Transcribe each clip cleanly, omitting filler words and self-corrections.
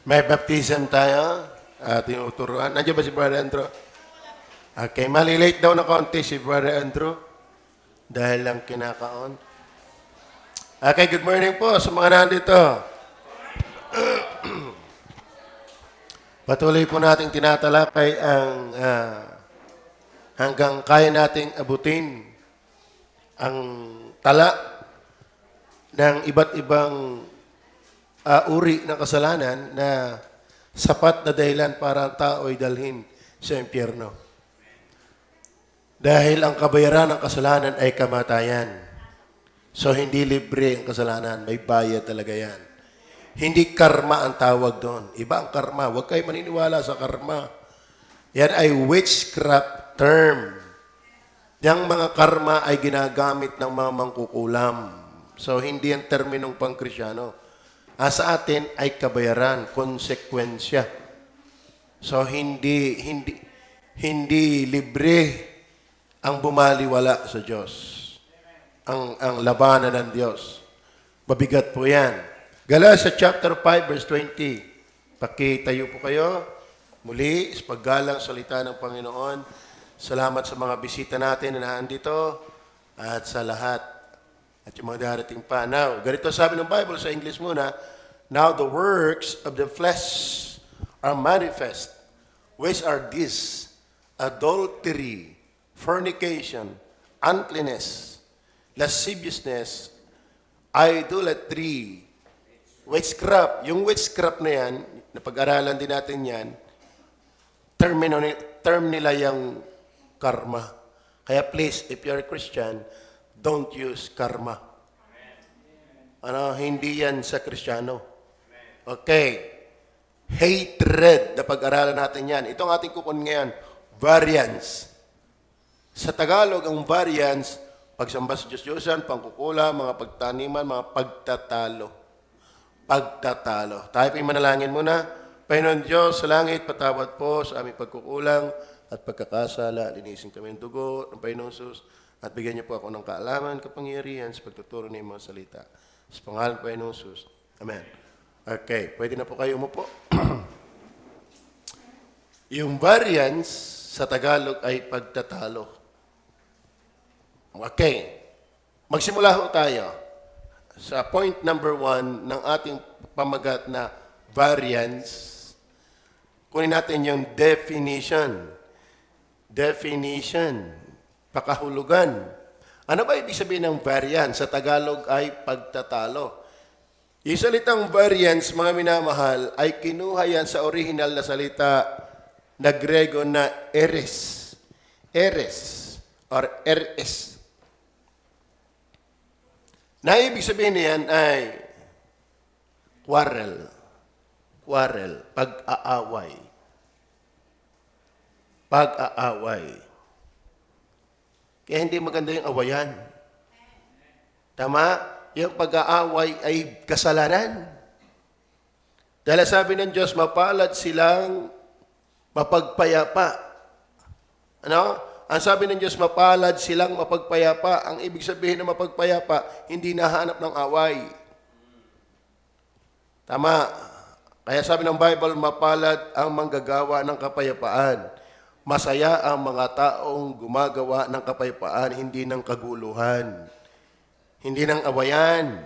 May baptism tayo. Tinuturuan. Nandiyan ba si Brother Andrew? Okay, malilate daw na konti si Brother Andrew. Dahil lang kinakaon. Okay, good morning po sa mga nandito. Patuloy po nating tinatalakay ang hanggang kaya nating abutin ang tala ng iba't ibang uri ng kasalanan na sapat na dahilan para ang tao ay dalhin sa impyerno. Dahil ang kabayaran ng kasalanan ay kamatayan. So, hindi libre ang kasalanan. May bayad talaga yan. Hindi karma ang tawag doon. Iba ang karma. Huwag kayo maniniwala sa karma. Yan ay witchcraft term. Yang mga karma ay ginagamit ng mga mangkukulam. So, hindi ang terminong pang-Krisyano. Sa atin ay kabayaran, konsekwensya. So, hindi libre ang bumaliwala sa Diyos. Ang labanan ng Diyos. Mabigat po yan. Galatians chapter 5 verse 20. Pakitayo po kayo. Muli, sa paggalang salita ng Panginoon. Salamat sa mga bisita natin na nandito at sa lahat. At yung mga darating pa. Now, ganito sabi ng Bible sa English muna. Now the works of the flesh are manifest. Which are these? Adultery, fornication, uncleanness, lasciviousness, idolatry, witchcraft. Yung witchcraft na yan, napag-aralan din natin yan, term nila yung karma. Kaya please, if you're a Christian, don't use karma. Hindi yan sa Kristiyano. Okay. Hatred, napag-aralan natin yan. Itong ating kukun ngayon, variance. Sa Tagalog, ang variance, pagsamba sa Diyos-Diyosan, pangkukula, mga pagtaniman, mga pagtatalo. Pagtatalo. Tayo po yung manalangin muna. Panginoon Diyos, sa langit, patawad po sa aming pagkukulang at pagkakasala. Linisin kami ng dugo ng Panginoon Sus at bigyan niyo po ako ng kaalaman, kapangyarihan sa pagtuturo ng mga salita. Sa pangalan ng Panginoon Sus. Amen. Okay, pwede na po kayo umupo. Yung variance sa Tagalog ay pagtatalo. Okay. Magsimula ho tayo sa point number 1 ng ating pamagat na variance. Kunin natin yung definition. Definition. Pakahulugan. Ano ba ibig sabihin ng variance? Sa Tagalog ay pagtatalo. Yung salitang variance, mga minamahal, ay kinuha yan sa original na salita na Grego na eres. Eres or eres. Na ibig sabihin niyan ay quarrel. Quarrel. Pag-aaway. Pag-aaway. Kaya hindi maganda yung awayan. Tama? Yung pag-aaway ay kasalanan. Dahil sabi ng Diyos, mapalad silang mapagpayapa. Ano? Ang sabi ng Diyos, mapalad silang mapagpayapa. Ang ibig sabihin ng mapagpayapa, hindi nahanap ng away. Tama. Kaya sabi ng Bible, mapalad ang manggagawa ng kapayapaan. Masaya ang mga taong gumagawa ng kapayapaan, hindi ng kaguluhan. Hindi ng awayan.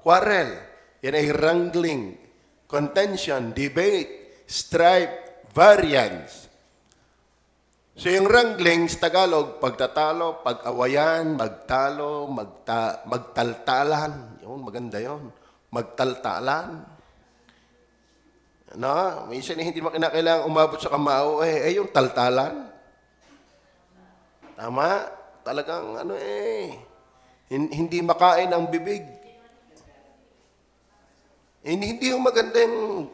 Quarrel. Yan ay wrangling, contention, debate, strife, variance. So yung wrangling sa Tagalog, pagtatalo, pag-awayan, magtalo, magtaltalan. Yun, maganda yun. Magtaltalan. Minsan hindi mo kinakailangan umabot sa kamao, yung taltalan. Tama? Talagang hindi makain ang bibig. Hindi yung maganda yung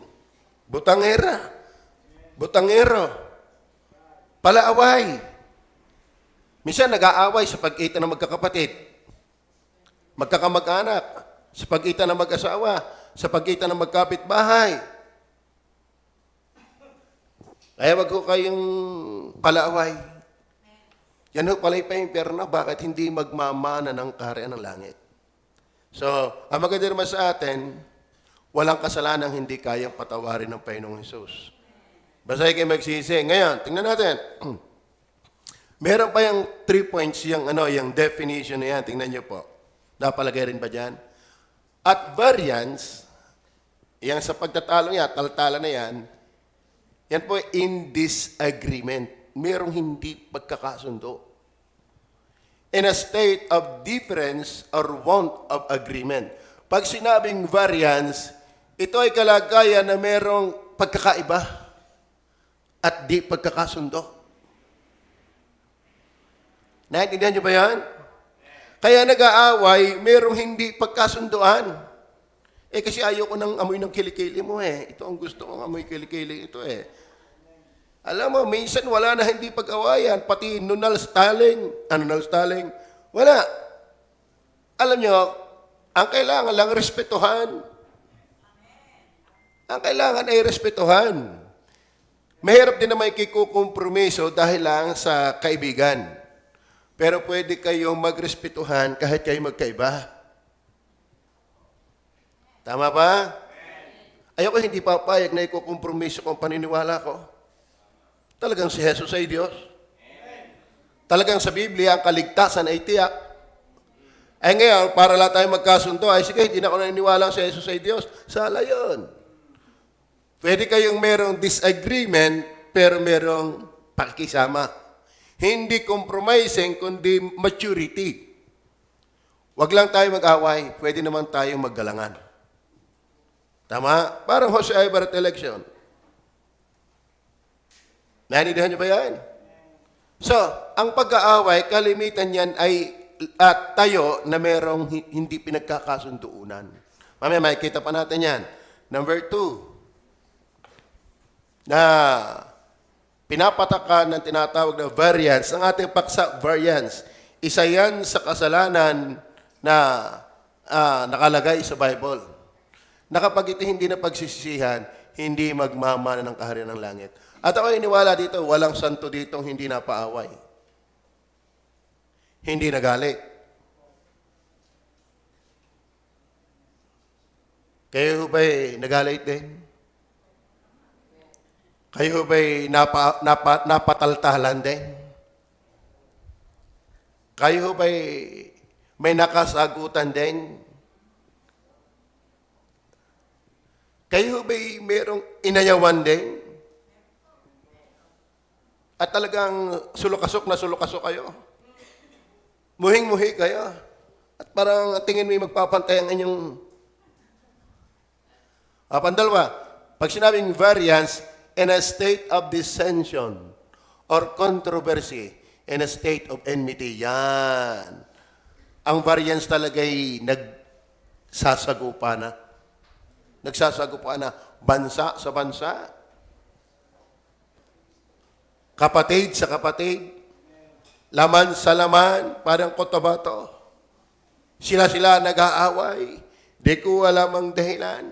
butangera. Butangero. Palaaway. Minsan nag-aaway sa pag-ita ng magkakapatid. Magkakamag-anak. Sa pag-ita ng mag-asawa. Sa pag-ita ng magkapitbahay. Kaya wag ko kayong palaaway. Yan ho pala yung impyerno, bakit hindi magmamana ng kaharian ng langit? So, ang maganda naman sa atin, Walang kasalanang hindi kayang patawarin ng Panginoong Hesus. Basta kayo magsisi. Ngayon, tingnan natin. Meron pa yung 3 points, yung definition na yan. Tingnan niyo po. Napalagay rin ba dyan? At variance, yan sa pagtatalo niya, taltala na yan, yan po in disagreement. Merong hindi pagkakasundo. In a state of difference or want of agreement. Pag sinabing variance, ito ay kalagayan na merong pagkakaiba at di pagkakasundo. Naintindihan niyo ba yan? Kaya nag-aaway, merong hindi pagkasunduan. Kasi ayoko ng amoy ng kilikili mo Ito ang gusto kong amoy kilikili ito Alam mo, minsan wala na hindi pag-awayan, pati nunal stalling. Nunal stalling? Wala. Alam nyo, ang kailangan lang respetuhan. Ang kailangan ay respetuhan. Mahirap din na may kikukompromiso dahil lang sa kaibigan. Pero pwede kayong magrespetuhan kahit kayo magkaiba. Tama ba? Ayoko hindi papayag na ikukompromiso ko ang paniniwala ko. Talagang si Jesus ay Diyos. Talagang sa Biblia, ang kaligtasan ay tiyak. Ay ngayon, para lahat tayo magkasundo, ay sige, hindi na ako naniniwala si Jesus ay Diyos. Sala yun. Pwede kayong merong disagreement, pero merong pakikisama. Hindi compromising, kundi maturity. Huwag lang tayo mag-away, pwede naman tayong maggalangan. Tama? Parang Jose Ibarra election. Naintindihan niyo ba yan? So, ang pag-aaway, kalimitan yan ay tayo na merong hindi pinagkakasunduunan. Mamaya, makikita pa natin yan. Number 2, na pinapatakan ng tinatawag na variance. Ang ating paksa, variance. Isa yan sa kasalanan na nakalagay sa Bible. Na kapag ito hindi na pagsisisihan, hindi magmamana ng kaharian ng langit. At ako iniwala dito, walang santo ditong hindi napaaway. Hindi nagalit. Kayo ba'y nagalit din? Kayo ba'y napataltalan din? Kayo ba'y may nakasagutan din? Kayo ba'y merong inayawan din? At talagang sulukasok na sulukasok kayo? Muhing-muhi kayo? At parang tingin mo magpapantay ang inyong... Pandalwa, pag sinabing variance, in a state of dissension or controversy, in a state of enmity. Yan. Ang variance talaga'y nagsasagupa na. Nagsasagupa na. Bansa sa bansa. Kapatid sa kapatid. Laman sa laman. Parang kotobato. Sila-sila nag-aaway. Di ko alam ang dahilan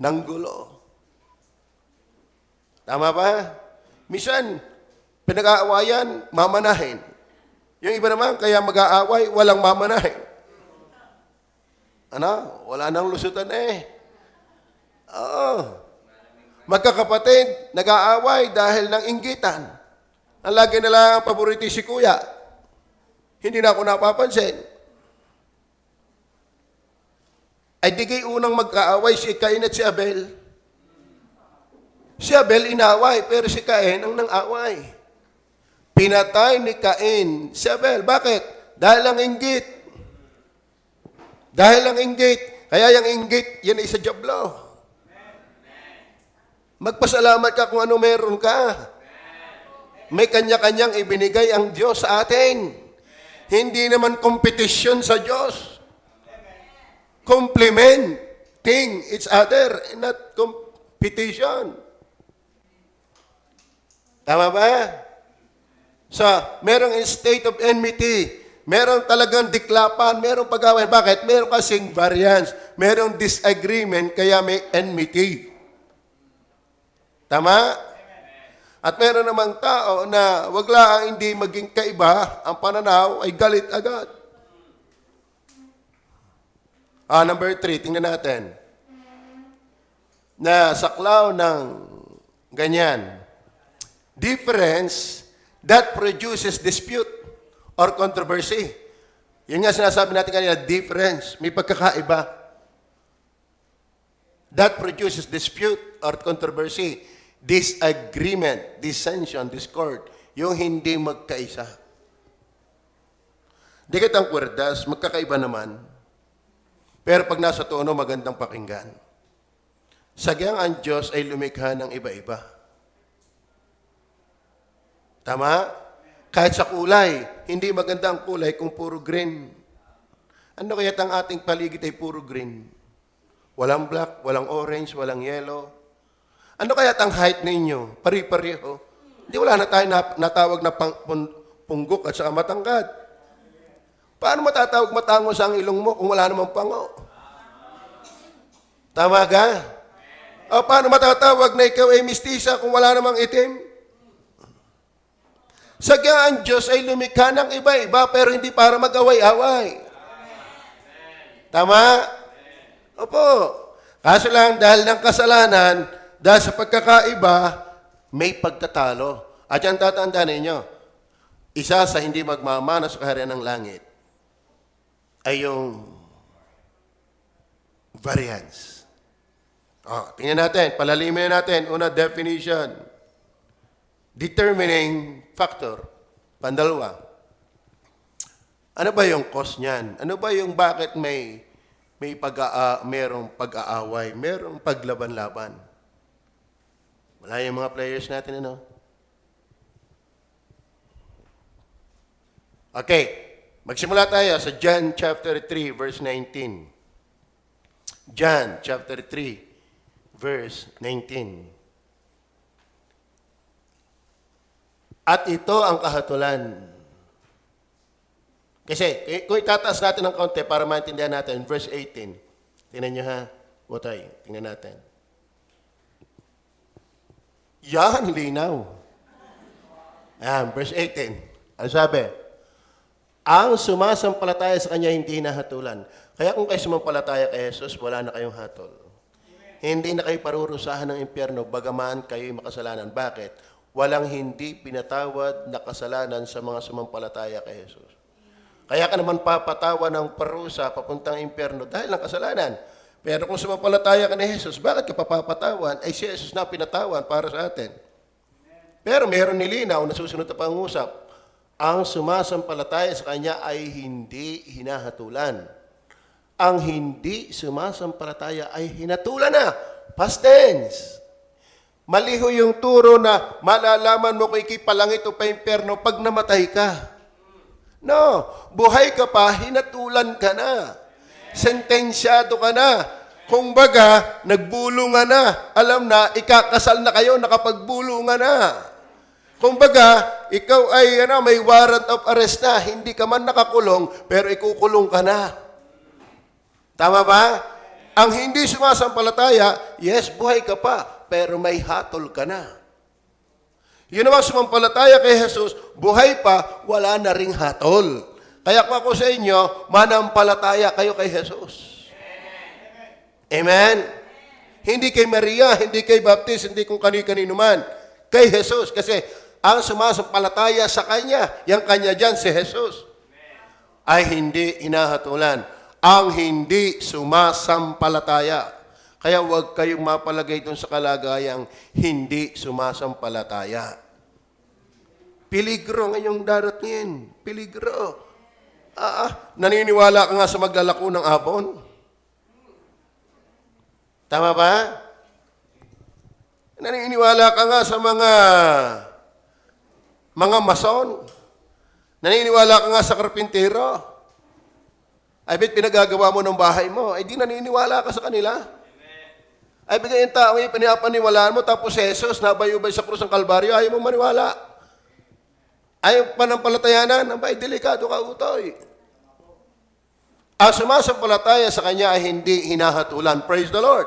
ng gulo. Tama ba? Minsan, pinag-aawayan, mamanahin. Yung iba naman, kaya mag-aaway, walang mamanahin. Wala nang lusutan Oo. Magkakapatid, nag-aaway dahil ng inggitan. Ang lagi nila paborito si kuya. Hindi na ako napapansin. Ay di kayo unang magkaaway si Cain at si Abel. Si Abel inaway, pero si Cain ang nang-away. Pinatay ni Cain si Abel. Bakit? Dahil ang inggit. Dahil ang inggit. Kaya yung inggit, yan ay sa jablo. Magpasalamat ka kung ano meron ka. May kanya-kanyang ibinigay ang Diyos sa atin. Hindi naman kompetisyon sa Diyos. Complementing each other, not competition. Tama ba? So, merong state of enmity. Merong talagang diklapan. Merong pag-away. Bakit? Meron kasing variance. Merong disagreement, kaya may enmity. Tama? At meron namang tao na wag lang hindi maging kaiba, ang pananaw ay galit agad. Number 3, tingnan natin. na saklaw ng ganyan. Difference that produces dispute or controversy. Yun nga sinasabi natin kanina, difference. May pagkakaiba. That produces dispute or controversy. Disagreement, dissension, discord. Yung hindi magkaisa. Di kitang kwerdas, magkakaiba naman. Pero pag nasa tono, magandang pakinggan. Sagyang ang Diyos ay lumikha ng iba-iba. Tama? Kahit sa kulay, hindi maganda ang kulay kung puro green. Ano kaya ang ating paligid ay puro green? Walang black, walang orange, walang yellow. Ano kaya ang height ninyo? Pari-pariho. Hindi wala na tayo natawag na punggok at saka matangkad. Paano matatawag matangos ang ilong mo kung wala namang pango? Tama ka? O paano matatawag na ikaw ay mistisa kung wala namang itim? Sagyang ang Diyos ay lumikha ng iba-iba pero hindi para mag-away-away. Tama? Opo. Kaso lang dahil ng kasalanan, dahil sa pagkakaiba, may pagtatalo. At yan tatandaan ninyo, isa sa hindi magmamana sa kaharian ng langit ay yung variance. Tingnan natin, palalimin natin. Una, definition. Determining factor. Pandalawa. Ano ba yung cause niyan? Ano ba yung bakit merong pag-aaway, merong paglaban-laban? Wala yung mga players natin, ano? Okay. Magsimula tayo sa John chapter 3, verse 19. John chapter 3, verse 19. At ito ang kahatulan. Kasi, kung itataas natin ng konti para maintindihan natin, verse 18. Tingnan nyo ha. Butay, tingnan natin. Yan, linaw. Ayan, verse 18. Ano sabi? Ang sumasampalataya sa Kanya hindi hinahatulan. Kaya kung kayo sumampalataya kay Jesus, wala na kayong hatol. Hindi na kayo parurusahan ng impyerno, bagaman kayo'y makasalanan. Bakit? Walang hindi pinatawad na kasalanan sa mga sumampalataya kay Jesus. Kaya ka naman papatawa ng parusa papuntang impyerno dahil ng kasalanan. Pero kung sumampalataya ka ni Jesus, bakit ka papapatawan? Ay si Jesus na pinatawan para sa atin. Pero meron nilinaw na susunod na pangusap. Ang sumasampalataya sa Kanya ay hindi hinahatulan. Ang hindi sumasampalataya ay hinatulan na. Past tense. Maliho yung turo na malalaman mo kung ikipalangit o pa-imperno pag namatay ka. No. Buhay ka pa, hinatulan ka na. Sentensyado ka na. Kung baga, nagbulungan na. Alam na, ikakasal na kayo, nakapagbulungan na. Kung baga, ikaw ay may warrant of arrest na. Hindi ka man nakakulong, pero ikukulong ka na. Tama ba? Ang hindi sumasampalataya, yes, buhay ka pa, pero may hatol ka na. Yun naman sumampalataya kay Jesus, buhay pa, wala na ring hatol. Kaya kung ako sa inyo, manampalataya kayo kay Jesus. Amen? Hindi kay Maria, hindi kay Baptist, hindi kung kani-kanino man. Kay Jesus. Kasi ang sumasampalataya sa Kanya, yung Kanya dyan, si Jesus, ay hindi hinahatulan. Ang hindi sumasampalataya. Kaya huwag kayong mapalagay doon sa kalagayang hindi sumasampalataya. Peligro ngayong darating. Peligro. Naniniwala ka nga sa maglalako ng abon? Tama ba? Naniniwala ka nga sa mga mason? Naniniwala ka nga sa karpintero? Ay, bet pinagagawa mo ng bahay mo, ay di naniniwala ka sa kanila. Ay, bigay yung tao yung pinapaniwalaan mo, tapos Jesus, nabayubay sa krus ng Kalbaryo, ayaw mo maniwala. Ayaw panampalatayanan, ay delikado ka, utoy. Ang sumasampalataya sa Kanya ay hindi hinahatulan. Praise the Lord.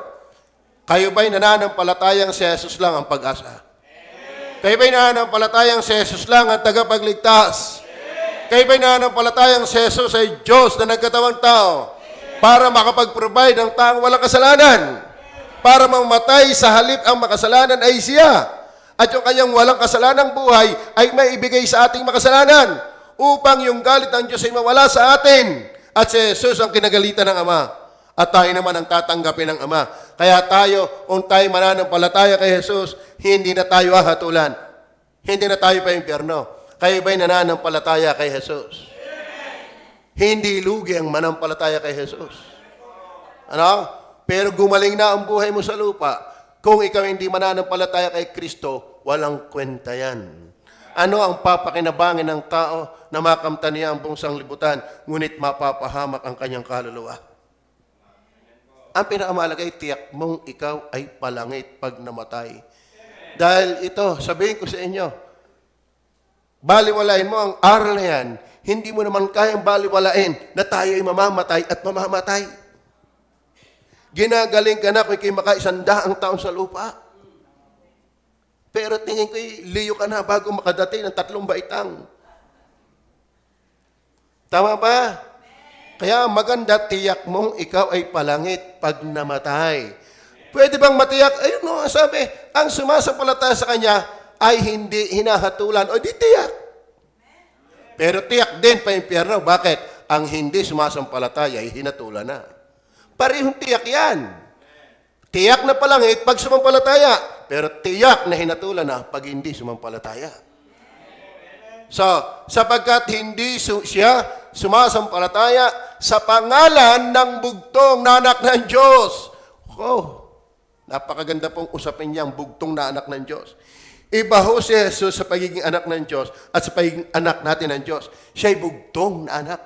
Kayo ba'y nananampalatayang si Jesus lang ang pag-asa? Kayo ba'y nananampalatayang si Jesus lang ang tagapagligtas? Kayo ba'y nananampalatayang si Jesus ay Diyos na nagkatawang tao para makapag-provide ng taong walang kasalanan? para mamatay sa halip ang makasalanan ay siya. At yung kanyang walang kasalanang buhay ay may ibigay sa ating makasalanan upang yung galit ng Diyos ay mawala sa atin. At si Jesus ang kinagalitan ng Ama. At tayo naman ang tatanggapin ng Ama. Kaya tayo, kung tayo mananampalataya kay Jesus, hindi na tayo hahatulan. Hindi na tayo pa impyerno. Kayo ba'y nananampalataya kay Jesus? Hindi lugi ang manampalataya kay Jesus. Ano? Pero gumaling na ang buhay mo sa lupa. Kung ikaw hindi mananampalataya kay Kristo, walang kwenta yan. Ano ang papakinabangin ng tao na makamtan niya ang buong sanglibutan, ngunit mapapahamak ang kanyang kaluluwa? Ang pinakamalagay, tiyak mong ikaw ay palangit pag namatay. Dahil ito, sabihin ko sa inyo, baliwalain mo ang aral na yan, hindi mo naman kayang baliwalain na tayo ay mamamatay at mamamatay. Ginagaling ka na kung ikay maka-100 taon sa lupa. Pero tingin ko, liyo ka na bago makadating ng 3 baitang. Tama ba? Kaya maganda, tiyak mong ikaw ay palangit pag namatay. Pwede bang matiyak? Ayun no, sabi, ang sumasampalataya sa kanya ay hindi hinahatulan. O di tiyak. Pero tiyak din pa impyerno. Bakit? Ang hindi sumasampalataya ay hinatulan na. Parehong tiyak yan. Tiyak na palangit pag sumampalataya. Pero tiyak na hinatulan na pag hindi sumampalataya. So, sapagkat hindi siya sumasampalataya sa pangalan ng bugtong na anak ng Diyos. Oh, napakaganda pong usapin niyang bugtong na anak ng Diyos. Iba ho si Jesus sa pagiging anak ng Diyos at sa pagiging anak natin ng Diyos. Siya'y bugtong na anak.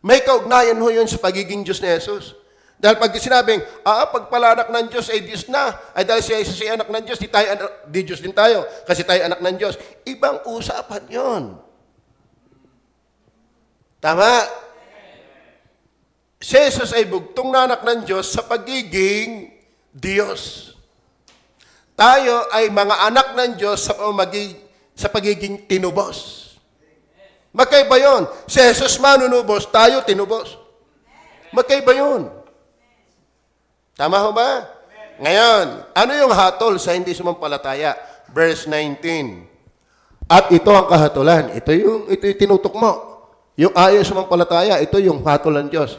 May kaugnayan ho yun sa pagiging Diyos ni Jesus. Dahil pag sinabing, pag pala anak ng Diyos ay Diyos na, ay dahil siya ay anak ng Diyos, di Diyos din tayo, kasi tayo anak ng Diyos. Ibang usapan yon. Tama? Si Jesus ay bugtong na anak ng Diyos sa pagiging Diyos. Tayo ay mga anak ng Diyos sa pagiging tinubos. Magkaiba yun. Si Jesus manunubos, tayo tinubos. Magkaiba yun. Tama ho ba? Ngayon, ano yung hatol sa hindi sumampalataya? Verse 19. At ito ang kahatulan. Ito yung tinutok mo. Yung ayaw sumampalataya, ito yung hatol ng Diyos.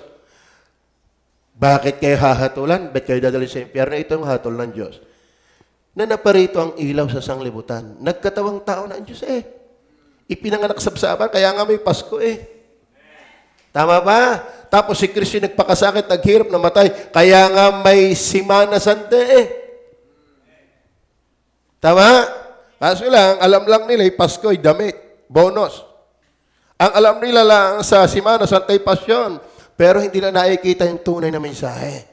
Bakit kayo hahatulan? Ba't kayo dadali sa impyerno? Ito yung hatol ng Diyos. Na naparito ang ilaw sa sanglibutan. Nagkatawang tao na ang Diyos Ipinanganak sa sabsaban, kaya nga may Pasko Tama ba? Tapos si Kristo nagpakasakit, naghirap, namatay, kaya nga may Simana Santa Tama? Kaso lang, alam lang nila, Pasko ay damit, bonus. Ang alam nila lang sa Simana Santa ay pasyon, pero hindi na nakikita yung tunay na mensahe.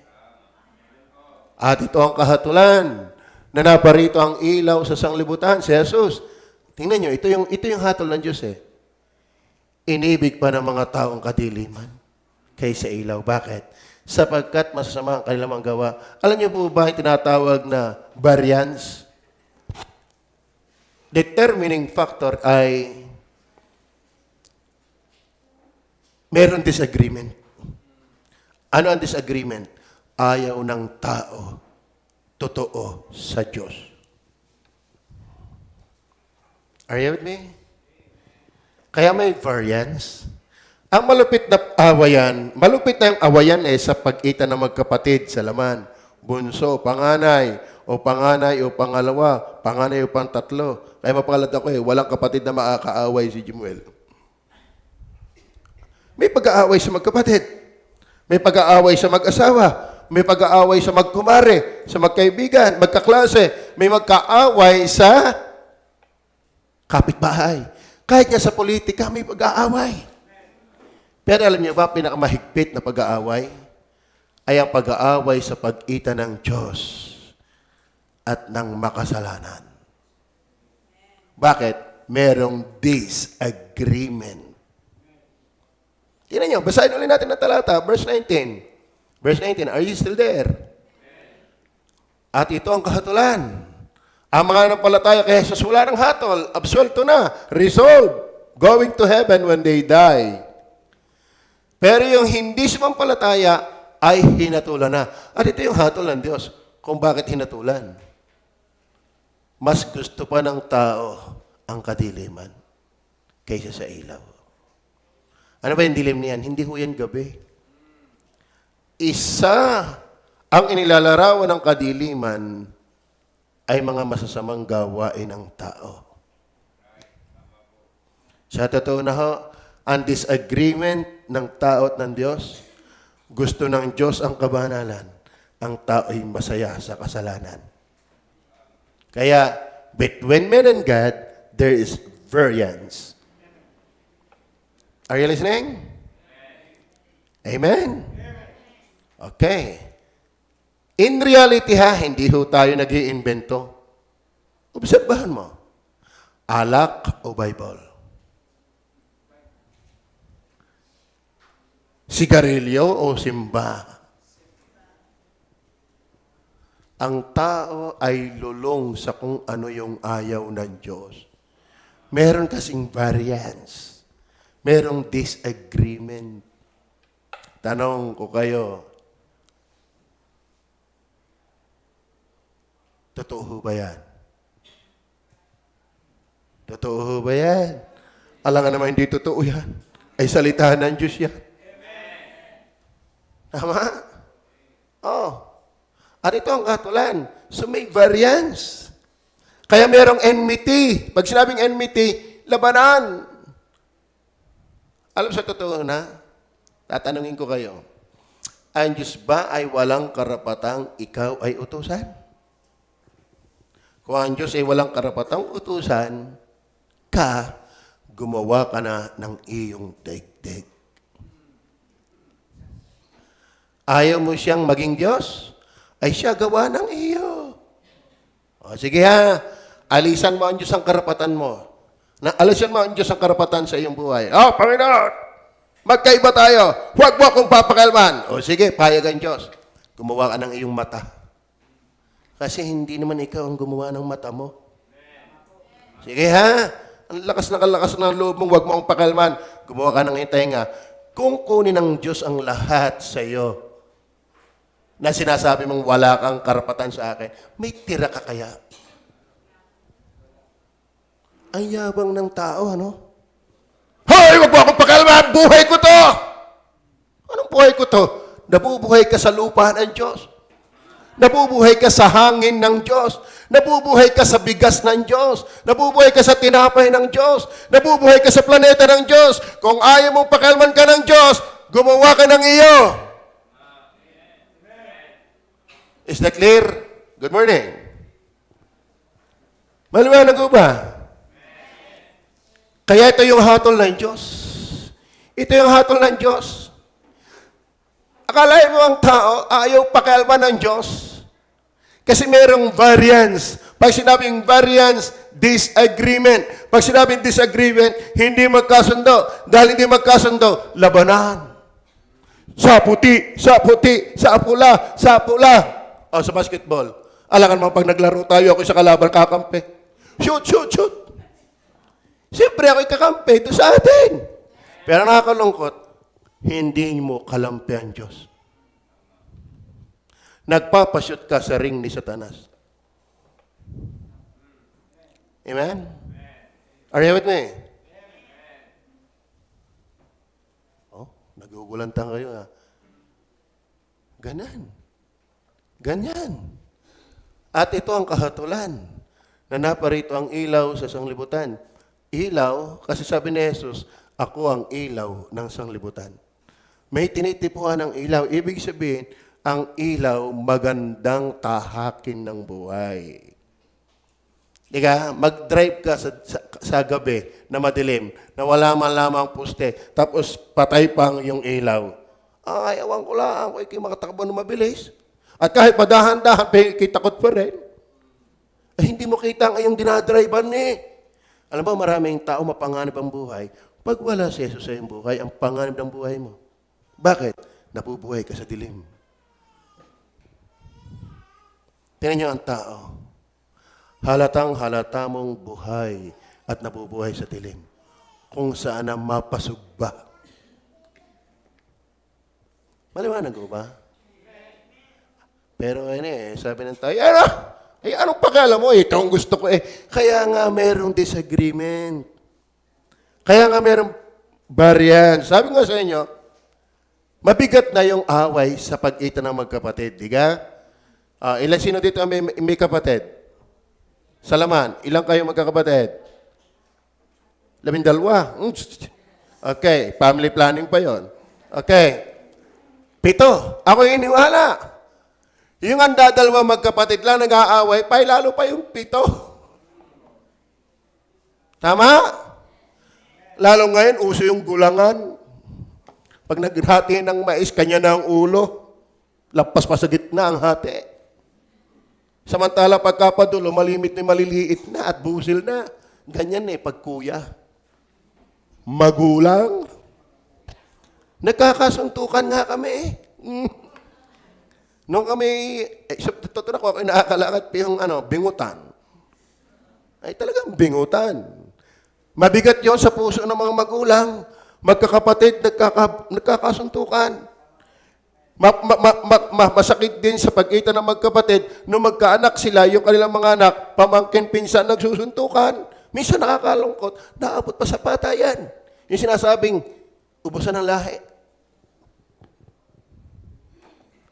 At ito ang kahatulan, na naparito ang ilaw sa sanglibutan, si Jesus. Tingnan nyo, ito yung hatol ng Diyos Inibig pa ng mga taong kadiliman kaysa ilaw. Bakit? Sapagkat masasama ang kanilang gawa. Alam niyo po ba yung tinatawag na variance? Determining factor ay meron disagreement. Ano ang disagreement? Ayaw ng tao totoo sa Diyos. Are you with me? Kaya may variance. Ang malupit na awayan, malupit na yung awayan sa pag-ita ng magkapatid sa laman. Bunso, panganay o pangalawa, panganay o pantatlo. Kaya mapalad ako walang kapatid na makakaaway si Jimuel. May pag-aaway sa magkapatid. May pag-aaway sa mag-asawa. May pag-aaway sa magkumare, sa magkaibigan, magkaklase. May magkaaway sa kapitbahay. Kahit nga sa politika, may pag-aaway. Pero alam niyo ba, pinakamahigpit na pag-aaway ay ang pag-aaway sa pag-ita ng Diyos at ng makasalanan. Bakit? Merong disagreement. Tingnan niyo, basahin ulit natin ang talata, verse 19. Verse 19, are you still there? At ito ang kahatulan. Ang mga nampalataya kay Jesus, wala ng hatol. Absuelto na. Resolved. Going to heaven when they die. Pero yung hindi sumampalataya, ay hinatulan na. At ito yung hatol ng Diyos. Kung bakit hinatulan. Mas gusto pa ng tao ang kadiliman kaysa sa ilaw. Ano ba yung dilim niyan? Hindi ho yan gabi. Isa ang inilalarawan ng kadiliman ay mga masasamang gawain ng tao. Sa totoo na ho, ang disagreement ng tao at ng Diyos, gusto ng Diyos ang kabanalan, ang tao ay masaya sa kasalanan. Kaya, between men and God, there is variance. Are you listening? Amen? Okay. In reality ha, hindi ho tayo nag-iimbento. Obserbahan mo. Alak o Bible? Sigarilyo o simba? Ang tao ay lulong sa kung ano yung ayaw ng Diyos. Meron kasing variance. Merong disagreement. Tanong ko kayo, totoo ba yan? Totoo ba yan? Alam nga naman hindi totoo yan. Ay salita ng Diyos yan. Tama? Oh. At ito ang katulan. So may variance. Kaya merong enmity. Pag sinabing enmity, labanan. Alam sa totoo na, tatanungin ko kayo, ang Diyos ba ay walang karapatang ikaw ay utusan? Kung ang Diyos ay walang karapatang utusan, gumawa ka na ng iyong daigdig. Ayaw mo siyang maging Diyos, ay siya gawa ng iyo. O, sige ha, alisan mo ang Diyos ang karapatan mo. Alisan mo ang Diyos ang karapatan sa iyong buhay. Oh, Panginoon, magkaiba tayo. Huwag mo akong papakalman. O sige, payagan Diyos. Gumawa ka ng iyong mata. Kasi hindi naman ikaw ang gumawa ng mata mo. Sige ha, ang lakas ng loob mong huwag mo akong pakalman. Gumawa ka ng tenga. Kung kunin ng Diyos ang lahat sa iyo, na sinasabi mong wala kang karapatan sa akin, may tira ka kaya? Ang yabang ng tao, ano? Hoy, wag mo akong pakalman! Buhay ko to! Anong buhay ko to? Nabubuhay ka sa lupa ng Diyos. Nabubuhay ka sa hangin ng Diyos. Nabubuhay ka sa bigas ng Diyos. Nabubuhay ka sa tinapay ng Diyos. Nabubuhay ka sa planeta ng Diyos. Kung ayaw mong pakalman ka ng Diyos, gumawa ka ng iyo. Is that clear? Good morning. Maliwanag ko ba? Kaya ito yung hatol ng Diyos. Ito yung hatol ng Diyos. Akalain mo ang tao, ayaw pakialman ng Diyos. Kasi merong variance. Pag sinabing variance, disagreement. Pag sinabing disagreement, hindi magkasundo. Dahil hindi magkasundo, labanan. Sa puti, sa puti, sa pula, sa pula. O sa basketball. Alangan mo, pag naglaro tayo, ako sa kalaban, kakampi. Shoot, shoot, shoot. Siyempre ako'y kakampi ito sa atin. Pero nakakalungkot, hindi mo kalampi ang Diyos. Nagpapashoot ka sa ring ni Satanas. Amen? Are you with me? Oh, nagugulantang kayo ha. Ganan. Ganyan. At ito ang kahatulan na naparito ang ilaw sa sanglibutan. Ilaw, kasi sabi ni Jesus, ako ang ilaw ng sanglibutan. May tinitipuhan ng ilaw. Ibig sabihin, ang ilaw magandang tahakin ng buhay. Diga, mag-drive ka sa gabi na madilim, na wala man lamang poste, tapos patay pang yung ilaw. Ay, ewan ko lang, ako ay makatakbo na mabilis. At kahit padahan-dahan, kitakot pa rin. Ay, hindi mo kita ang iyong dinadrivean eh. Alam mo, maraming tao mapanganib ang buhay. Pag wala si Jesus sa iyong buhay, ang panganib ng buhay mo. Bakit? Nabubuhay ka sa dilim. Tingnan niyo ang tao. Halatang halata mong buhay at nabubuhay sa dilim. Kung saan ang mapasugba. Maliwanag ko ba? Pero sabi ng tao, anong pakialam mo? Ito ang gusto ko eh. Kaya nga merong disagreement. Kaya nga merong variance. Sabi nga sa inyo, mabigat na yung away sa pag-ita ng magkapatid. Di ka? Ilan sino dito ang may kapatid? Salaman, ilang kayo magkakapatid? 12. Okay, family planning pa yon. Okay. 7. Ako yung iniwala. Yung ang dadalwa magkapatid lang nag-aaway, lalo pa yung 7. Tama? Lalo ngayon, uso yung gulangan. Pag naghati ng mais, kanya na ang ulo. Lampas pa sa gitna ang hati. Samantala, pagkapadulo, malimit na maliliit na at busil na. Ganyan pagkuya. Magulang. Nagkakasuntukan nga kami Nung kami, totoo na ko, ako nakakalakad pa yung bingutan. Ay talagang bingutan. Mabigat yon sa puso ng mga magulang. Magkakapatid, nagkakasuntukan. Masakit din sa pagkita ng magkapatid, nung magkaanak sila, yung kanilang mga anak, pamangkin, pinsan, nagsusuntukan. Minsan nakakalungkot, naabot pa sa patayan. Yung sinasabing, ubusan ng lahi.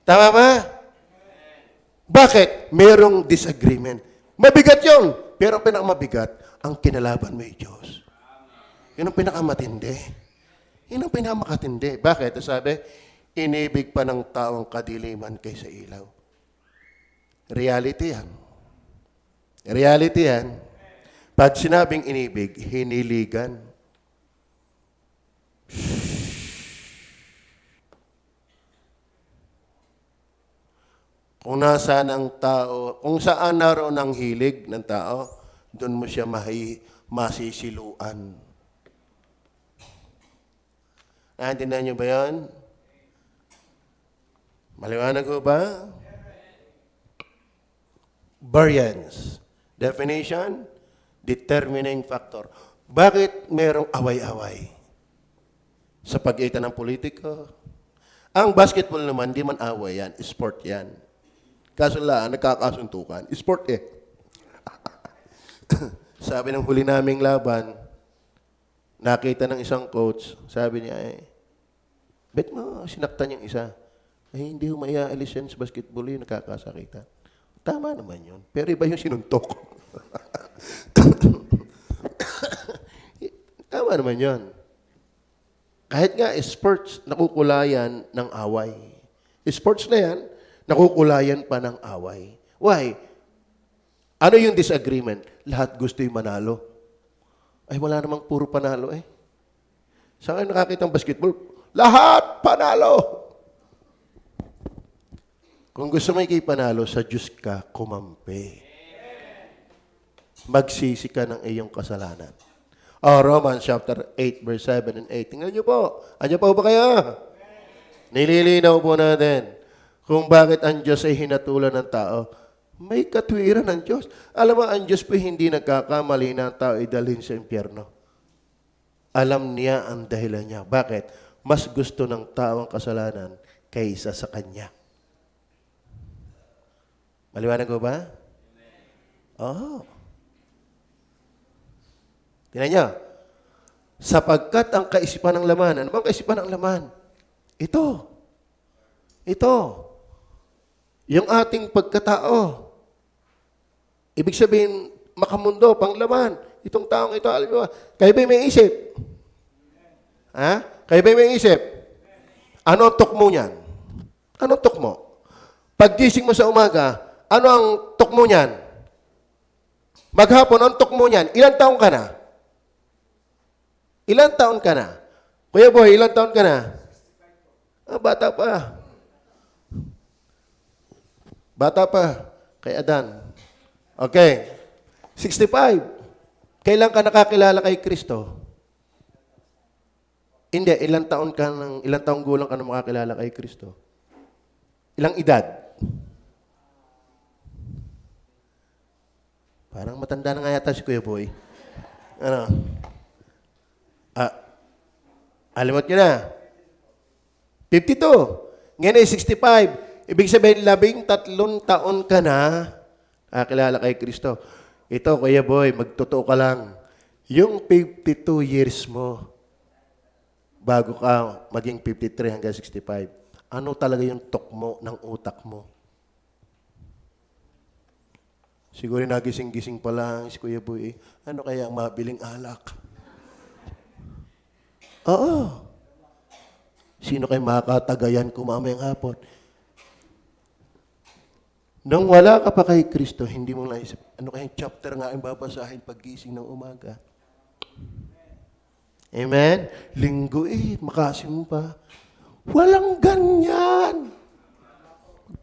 Tama ba? Bakit? Merong disagreement. Mabigat yon, pero pinakamabigat, ang kinalaban mo yung Diyos. Yun ang pinakamatindi. Yun ang pinakamakatindi. Bakit? Sabi, inibig pa ng taong kadiliman kaysa ilaw. Reality yan. Reality yan. Pag sinabing inibig, hiniligan. Kung nasaan ang tao, kung saan naroon ang hilig ng tao, doon mo siya masisiluan. Naintindihan niyo ba yan? Maliwanag ko ba? Variance. Definition, determining factor. Bakit merong away-away? Sa pag-iita ng politiko. Ang basketball naman, di man away yan. Sport yan. Kaso lang, nagkakasuntukan. Sport Sabi ng huli naming laban, nakita ng isang coach, sabi niya bet mo, sinaktan yung isa. Hindi humaya-alis yan sa basketball yun, nakakasakitan. Tama naman yun. Pero iba yung sinuntok. Tama naman yun. Kahit nga sports, nakukulayan ng away. Sports na yan, nakukulayan pa ng away. Why? Ano yung disagreement? Lahat gusto yung manalo. Ay, wala namang puro panalo Saan kayo nakakita ng basketball? Lahat panalo! Kung gusto mo ikipanalo, sa Diyos ka kumampi. Magsisi ka ng iyong kasalanan. Romans chapter 8, verse 7 and 8. Tingnan niyo po. Andiyan pa ba kayo? Nililinaw po natin kung bakit ang Diyos ay hinatulan ng tao. May katwiran ng Diyos. Alam mo, ang Diyos po hindi nagkakamali na ang tao ay dalhin sa impyerno. Alam niya ang dahilan niya. Bakit? Mas gusto ng tao ang kasalanan kaysa sa Kanya. Maliwanag ko ba? Oo. Tingnan niyo. Sapagkat ang kaisipan ng laman, ano bang kaisipan ng laman? Ito. Yung ating pagkatao. Ibig sabihin, makamundo, panglaman. Itong taong ito, alam mo, kayo ba may isip? Ha? Kayo ba may isip? Ano ang tukmo niyan? Ano ang tukmo? Paggising mo sa umaga, ano ang tukmo niyan? Maghapon, ang tukmo niyan? Ilang taon ka na? Ilang taon ka na? Kuya Boy, ilang taon ka na? Bata pa. Bata pa. Kay Adan. Okay. 65. Kailan ka nakakilala kay Kristo? Hindi, ilang taong gulang ka na makakilala kay Kristo? Ilang edad? Parang matanda na nga yata si Kuya Boy. Ano? Alimot nyo na. 52. Ngayon ay 65. Ibig sabihin, 13 taon ka na, kilala kay Kristo. Ito, Kuya Boy, magtotoo ka lang. Yung 52 years mo, bago ka maging 53 hanggang 65, ano talaga yung tukmo ng utak mo? Siguro nagising-gising pa lang si Kuya Boy, ano kaya ang mabiling alak? Oo. Sino kayo makakatagayan ko mamayang hapon? Nung wala ka pa kay Kristo, hindi mo naisip, ano kayang chapter nga ang babasahin paggising ng umaga? Amen? Linggo makasim pa. Walang ganyan.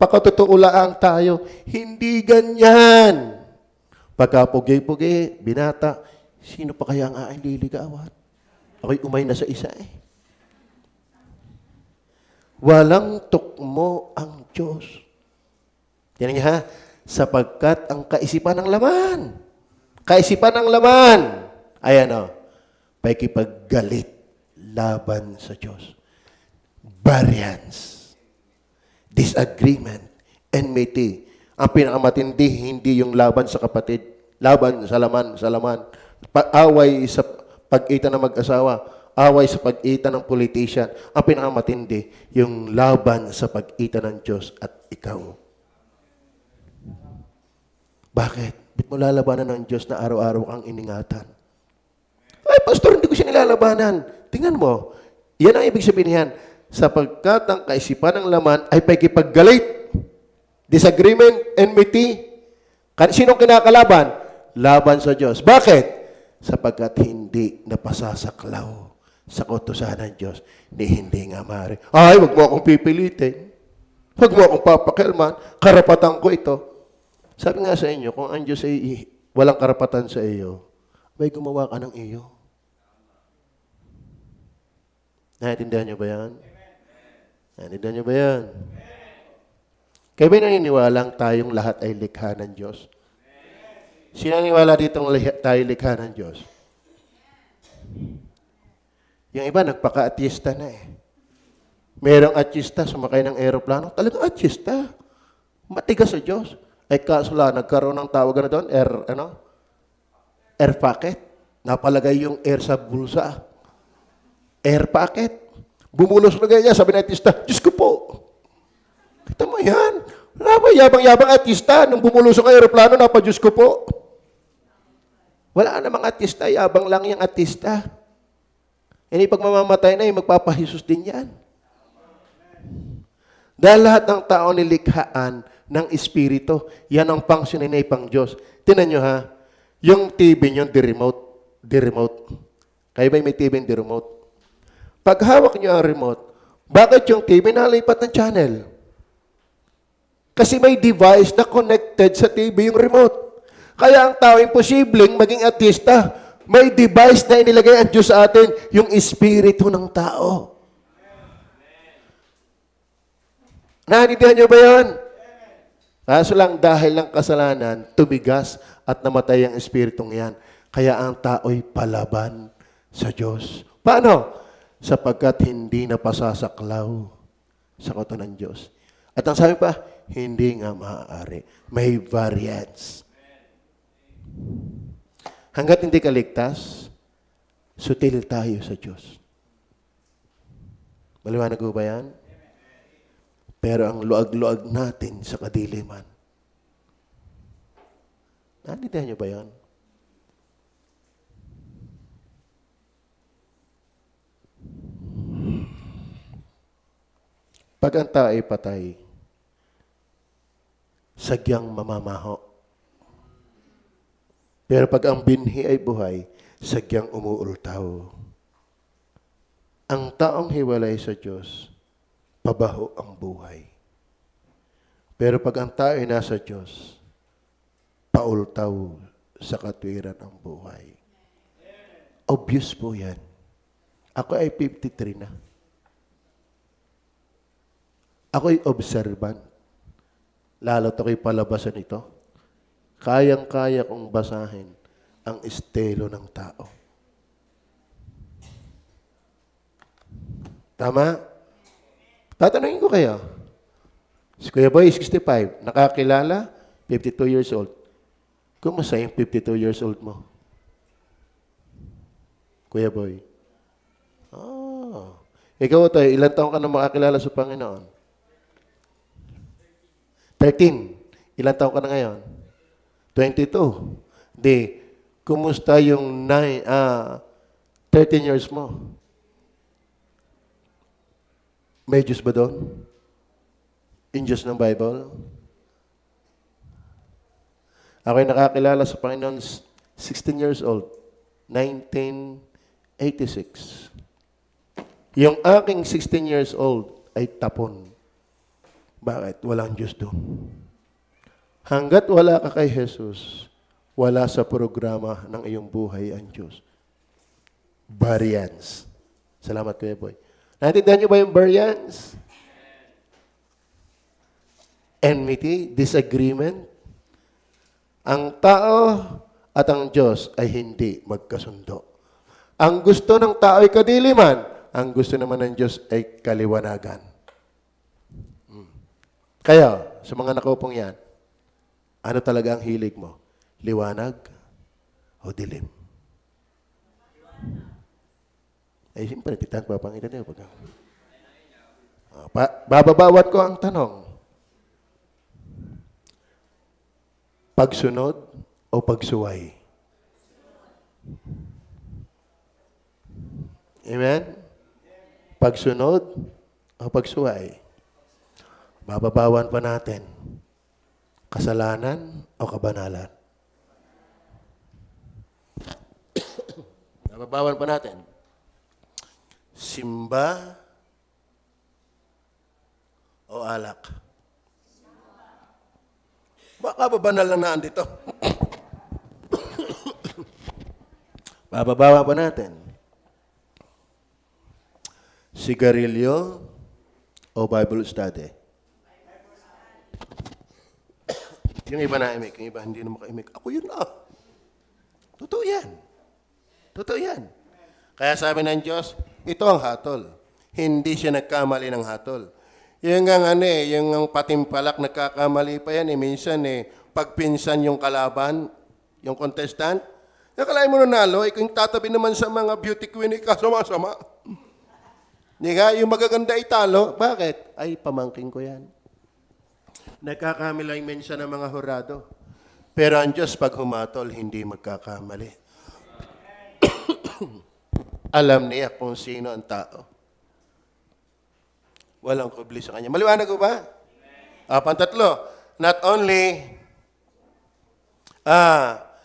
Pakatotoo lang tayo, hindi ganyan. Pagka pugi-pugi, binata, sino pa kaya ang aking liligawan? Ako'y umay na sa isa Walang tukmo ang Diyos. Yan nga ha, sapagkat ang kaisipan ng laman, ayan o, pakikipaggalit laban sa Diyos. Variance, disagreement, enmity. Ang pinakamatindi, hindi yung laban sa kapatid, laban sa laman. Away sa pag-ita ng mag-asawa, away sa pag-ita ng politician. Ang pinakamatindi, yung laban sa pag-ita ng Diyos at ikaw. Bakit? Ba't mo lalabanan ng Diyos na araw-araw kang iningatan? Ay, pastor, hindi ko siya nilalabanan. Tingnan mo, yan ang ibig sabihin niyan. Sapagkat ang kaisipan ng laman ay pakikipaggalit, disagreement, enmity. Sinong kinakalaban? Laban sa Diyos. Bakit? Sapagkat hindi napasasaklaw sa kautusan ng Diyos ni hindi nga maaari. Ay, wag mo akong pipilitin. Wag mo akong papakialaman. Karapatan ko ito. Sabi nga sa inyo, kung ang Diyos ay walang karapatan sa iyo, may gumawa ka ng iyo. Naintindihan niyo ba yan? Naintindihan niyo ba yan? Kaya ba naniniwalang tayong lahat ay likha ng Diyos? Sino naniniwala ditong tayo likha ng Diyos? Yung iba, nagpaka-atyista na Merong atyista, sumakay ng aeroplano. Talagang atyista. Matigas sa Diyos. Ay kaso lang, nagkaroon ng tawag na doon, air pocket. Napalagay yung air sa bulsa. Air pocket. Bumulos na ganyan, sabi ng artista, Diyos ko po. Kita mo yan. Yabang-yabang artista, nung bumulos ang aeroplano, Diyos ko po. Wala namang artista, yabang lang yung artista. Pag mamamatay na, magpapahisus din yan. Dahil lahat ng tao nilikhaan ng Espiritu, yan ang function na pang Diyos. Tinan nyo ha, yung TV nyo, the remote. Kayo ba may TV the remote? Pag hawak nyo ang remote, bakit yung TV nalipat ng channel? Kasi may device na connected sa TV yung remote. Kaya ang tao imposibleng maging artista. May device na inilagay ang Diyos sa atin, yung Espiritu ng tao. Naintindihan nyo ba yan? Kaso lang dahil ng kasalanan, tumigas at namatay ang espiritong yan. Kaya ang tao'y palaban sa Diyos. Paano? Sapagkat hindi na pasasaklaw sa kautusan ng Diyos. At ang sabi pa, hindi nga maaari. May variance. Hanggat hindi ka ligtas, sutil tayo sa Diyos. Maliwanag ko ba yan? Pero ang luag-luag natin sa kadiliman. Naintindihan niyo ba yan? Pag ang tao ay patay, sagyang mamamaho. Pero pag ang binhi ay buhay, sagyang umuultaw. Ang taong hiwalay sa Diyos, pabaho ang buhay. Pero pag ang tao ay nasa Diyos, paultaw sa katwiran ang buhay. Obvious po yan. Ako ay 53 na. Ako'y observant. Lalo't ako'y palabasan ito. Kayang-kaya kong basahin ang estilo ng tao. Tama? Tatanungin ko kayo, Si Kuya Boy, 65. Nakakilala, 52 years old. Kumusta yung 52 years old mo? Kuya Boy. Oh. Ikaw, tayo, ilan taong ka na makakilala sa Panginoon? 13. Ilan taong ka na ngayon? 22. Di, kumusta yung 13 years mo? May Diyos ba doon? In Diyos ng Bible? Ako'y nakakilala sa Panginoon 16 years old, 1986. Yung aking 16 years old ay tapon. Bakit? Walang Diyos doon. Hanggat wala ka kay Jesus, wala sa programa ng iyong buhay ang Diyos. Variance. Salamat, Kuya Boy. Naintindihan niyo ba yung variance? Enmity, disagreement. Ang tao at ang Diyos ay hindi magkasundo. Ang gusto ng tao ay kadiliman. Ang gusto naman ng Diyos ay kaliwanagan. Kaya, sa mga nakaupong yan, ano talaga ang hilig mo? Liwanag o dilim? Ay, siyempre, titang papangitan niyo. Bababawan ko ang tanong. Pagsunod o pagsuway? Amen? Pagsunod o pagsuway? Bababawan pa natin. Kasalanan o kabanalan? Bababawan pa natin. Simba o alak? Baka babanal na naan dito. Bababawa pa natin. Sigarilyo o Bible study? Yung iba na imik, yung iba hindi na makaimik. Ako yun na. Totoo yan. Totoo yan. Kaya sabi ng Diyos, ito ang hatol. Hindi siya nagkamali ng hatol. Yung yung patimpalak nagkakamali pa yan minsan pagpinsan yung kalaban, yung contestant, nakalain mo nanalo, kung tatabi naman sa mga beauty queen, kasama-sama. Di nga, yung magaganda italo, bakit? Ay, pamangking ko yan. Nagkakamali minsan ng mga hurado. Pero ang Diyos pag humatol, hindi magkakamali. Alam niya kung sino ang tao. Walang kubli sa kanya. Maliwanag ko ba? Pantatlo, not only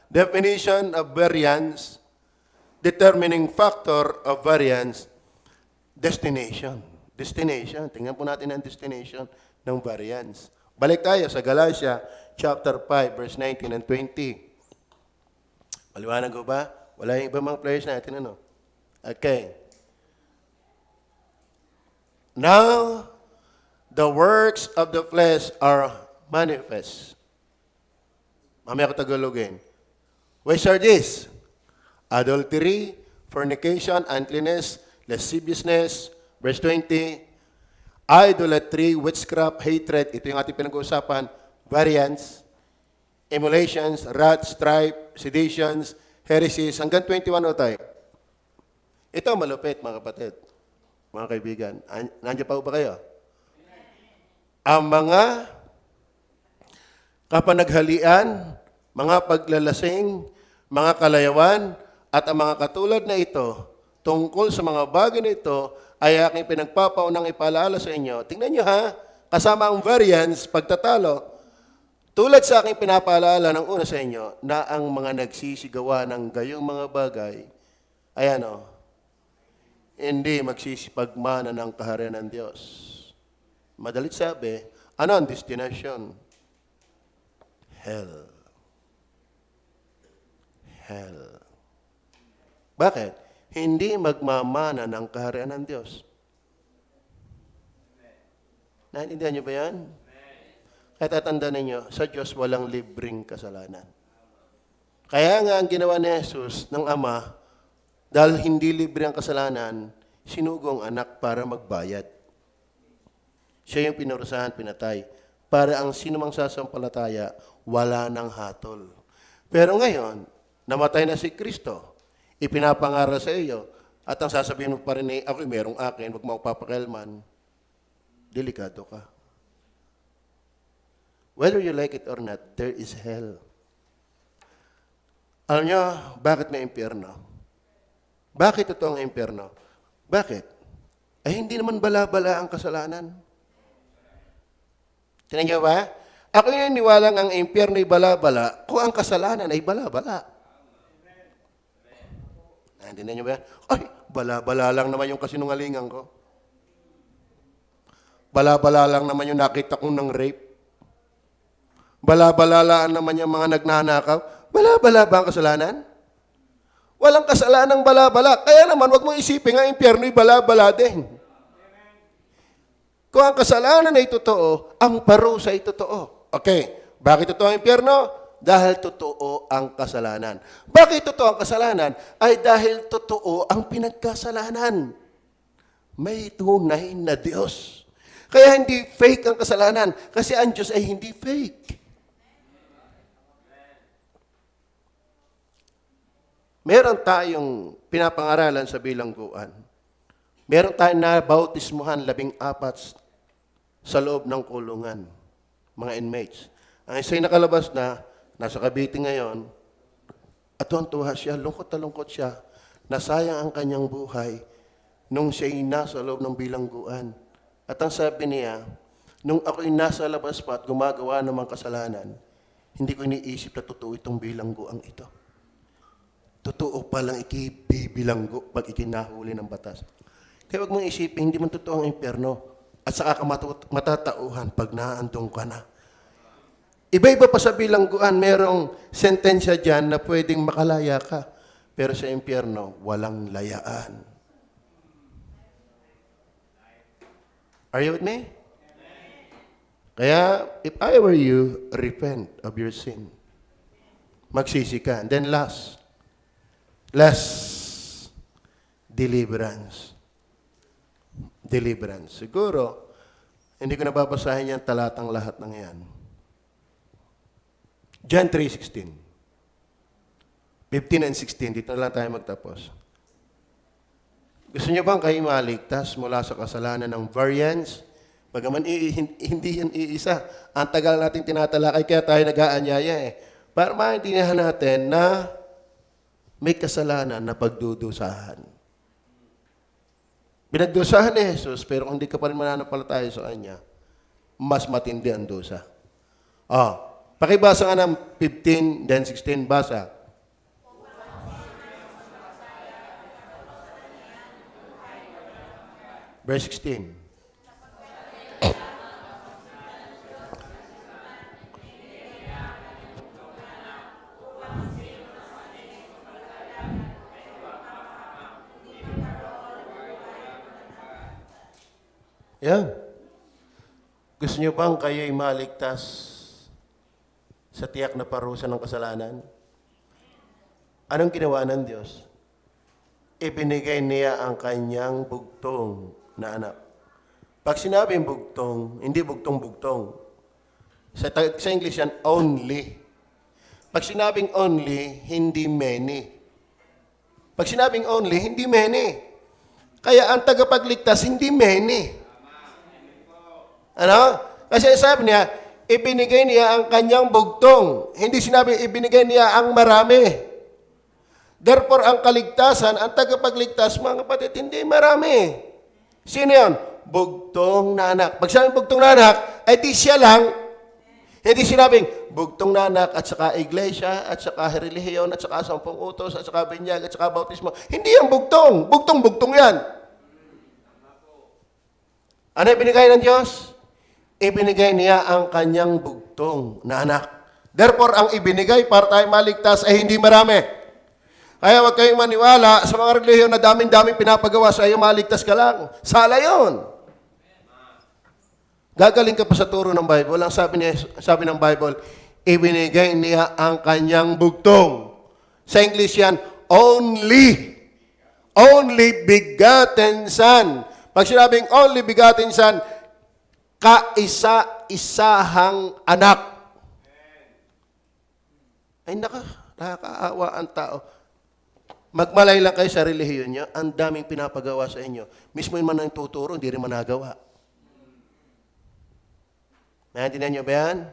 definition of variance, determining factor of variance, destination. Destination. Tingnan po natin ang destination ng variance. Balik tayo sa Galatia chapter 5, verse 19 and 20. Maliwanag ko ba? Wala yung iba mga players natin, ano? Okay. Now, the works of the flesh are manifest. Mamaya ko Tagalogin. Which are these? Adultery, fornication, uncleanness, lasciviousness, verse 20, idolatry, witchcraft, hatred, ito yung ating pinag-uusapan, variance, emulations, wrath, strife, seditions, heresies, hanggang 21 tayo. Ito malupit, mga kapatid. Mga kaibigan, nandiyan pa ba kayo? Ang mga kapanaghalian, mga paglalasing, mga kalayawan, at ang mga katulad na ito, tungkol sa mga bagay na ito, ay aking pinagpapaunang ipaalala sa inyo. Tingnan nyo ha, kasama ang variance, pagtatalo, tulad sa aking pinapaalala ng una sa inyo, na ang mga nagsisigawa ng gayong mga bagay, ay hindi magsisipagmana ng kaharian ng Diyos. Madalit sabi, ano ang destination? Hell. Hell. Bakit? Hindi magmamana ng kaharian ng Diyos. Naintindihan niyo ba yan? Kaya tatandaan ninyo, sa Diyos walang libreng kasalanan. Kaya nga ang ginawa ni Jesus ng Ama, dahil hindi libre ang kasalanan, sinugong anak para magbayad. Siya yung pinurusahan, pinatay. para ang sinumang sasampalataya, wala ng hatol. Pero ngayon, namatay na si Kristo, ipinapangaral sa iyo, at ang sasabihin mo pa rin, ako merong akin, huwag mo papakialaman, delikado ka. Whether you like it or not, there is hell. Alam nyo, bakit may impyerno? Bakit ito ang impyerno? Bakit? Ay hindi naman bala-bala ang kasalanan. Tinan nyo ba? Ako yung niwalang ang impyerno ay bala-bala kung ang kasalanan ay bala-bala. Naintindihan nyo ba? Ay, bala-bala lang naman yung kasinungalingan ko. Bala-bala lang naman yung nakita kong ng rape. Bala-bala lang naman yung mga nagnanakaw. Bala-bala ba ang kasalanan? Walang kasalanang bala-bala. Kaya naman, wag mong isipin nga impyerno ay bala-bala din. Kung ang kasalanan ay totoo, ang parusa ay totoo. Okay, bakit totoo ang impyerno? Dahil totoo ang kasalanan. Bakit totoo ang kasalanan? Ay dahil totoo ang pinagkasalanan. May tunay na Diyos. Kaya hindi fake ang kasalanan. Kasi ang Diyos ay hindi fake. Meron tayong pinapangaralan sa bilangguan. Meron tayong nabautismuhan 14 sa loob ng kulungan, mga inmates. Ang isa'y nakalabas na, nasa Cavite ngayon, at tuwan-tuwa siya, lungkot na lungkot siya, nasayang ang kanyang buhay nung siya'y nasa loob ng bilangguan. At ang sabi niya, nung ako'y nasa labas pa at gumagawa ng mga kasalanan, hindi ko iniisip na totoo itong bilangguang ito. Totoo palang ikibibilanggo pag ikinahuli ng batas. Kaya huwag mong isipin, hindi man totoo ang impyerno. At saka ka matatauhan pag naandong ka na. Iba-iba pa sa bilangguan, merong sentensya dyan na pwedeng makalaya ka. Pero sa impyerno, walang layaan. Are you with me? Kaya, if I were you, repent of your sin. Magsisi ka. And then last, deliverance. Deliverance. Siguro, hindi ko nababasahin yan talatang lahat ng yan. John 3:16. 15 and 16. Dito na lang tayo magtapos. Gusto niyo bang kayo maligtas mula sa kasalanan ng variance? Bagaman hindi yan iisa. Ang tagal natin tinatalakay, kaya tayo nag-aanyaya eh. Para maintindihan natin na may kasalanan na pagdudusahan. Pinagdusahan ni Jesus, pero kung hindi ka pa rin mananampalataya sa Kanya, mas matindi ang dusa. Pakibasa nga ng 15, then 16, basa. Verse 16. Yan. Gusto niyo bang kayo'y maligtas sa tiyak na parusa ng kasalanan? Anong ginawa ng Diyos? Ibinigay niya ang kanyang bugtong na anak. Pag sinabing bugtong, hindi bugtong-bugtong. Sa English yan, only. Pag sinabing only, hindi many. Pag sinabing only, hindi many. Kaya ang tagapagligtas, hindi many. Ano? Kasi sabi niya, ibinigay niya ang kanyang bugtong. Hindi sinabi, ibinigay niya ang marami. Therefore, ang kaligtasan, ang tagapagligtas, mga kapatid, hindi marami. Sino yan? Bugtong na anak. Pag sabi bugtong na anak, ay di siya lang. Hindi sinabing, bugtong na anak, at saka iglesia, at saka relihiyon, at saka 10 utos, at saka binyag, at saka bautismo. Hindi yan bugtong. Bugtong-bugtong yan. Ano ibinigay ng Diyos? Ibinigay niya ang kanyang bugtong na anak. Therefore, ang ibinigay para tayo maligtas ay hindi marami. Kaya huwag kayong maniwala sa mga relihiyon na daming-daming pinapagawa sa iyo, maligtas ka lang. Sala yun. Gagaling ka pa sa turo ng Bible. Ang sabi ng Bible, ibinigay niya ang kanyang bugtong. Sa English yan, only. Only begotten Son. Pag sinabing only begotten Son, kaisa kaisahang anak. Ay nakakaawa ang tao. Magmalay lang kayo sa relihiyon niyo, ang daming pinapagawa sa inyo. Mismo yung man ang tuturo, hindi rin managawa. Naintindihan niyo ba yan?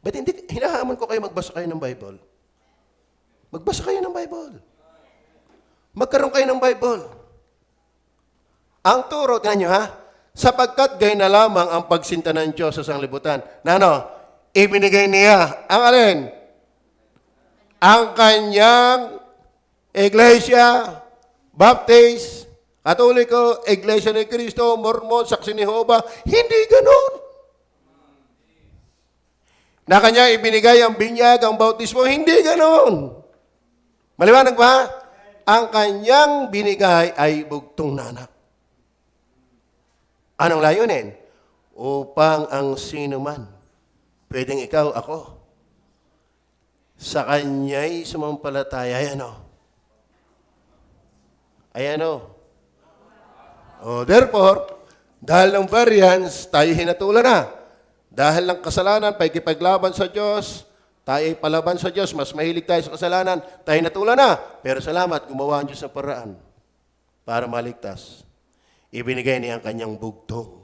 Ba't hindi, hinahamon ko kayo magbasa kayo ng Bible? Magbasa kayo ng Bible. Magkaroon kayo ng Bible. Ang turo, tingnan nyo ha, sapagkat gay na lamang ang pagsinta ng Diyos sa sanglibutan. Na ano? Ibinigay niya. Ang alin? Ang kanyang Iglesia, Baptist, Katoliko, Iglesia ni Cristo, Mormon, Saksi ni Jehovah. Hindi ganun. Na kanya ibinigay ang binyag, ang bautismo. Hindi ganun. Maliwanag ba? Ang kanyang binigay ay bugtong na anak. Anong layunin? Upang ang sino man, pwedeng ikaw, ako, sa kanya'y sumampalataya. Ayan o. Ayan o. Therefore, dahil ng variance, tayo hinatulan na. Dahil ng kasalanan, pagkipaglaban sa Diyos, tayo ay palaban sa Diyos, mas mahilig tayo sa kasalanan, tayo natulan na. Pero salamat, gumawa ang Diyos ng paraan para maligtas. Ibinigay niya ang kanyang bugtong.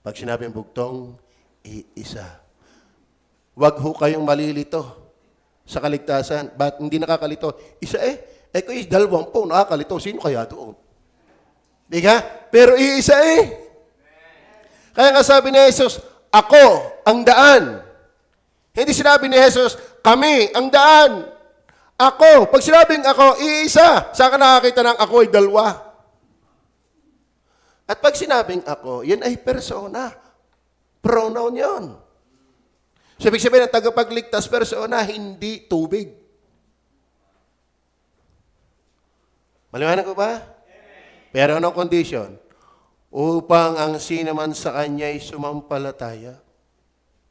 Pag sinabing bugtong, iisa. Huwag ho kayong malilito sa kaligtasan. Ba't hindi nakakalito? Isa kung is 20 nakakalito, sino kaya doon? Di ka? Pero iisa Kaya nga sabi ni Jesus, ako ang daan. Hindi sinabi ni Jesus, kami ang daan. Ako. Pag sinabing ako, iisa. Saan ka nakakita ng ako ay 2? At pag sinabing ako, yun ay persona. Pronoun yun. So, ibig sabihin ng tagapagligtas persona, hindi tubig. Maliwanag ko ba? Pero anong condition? Upang ang sino man sa kanya'y sumampalataya.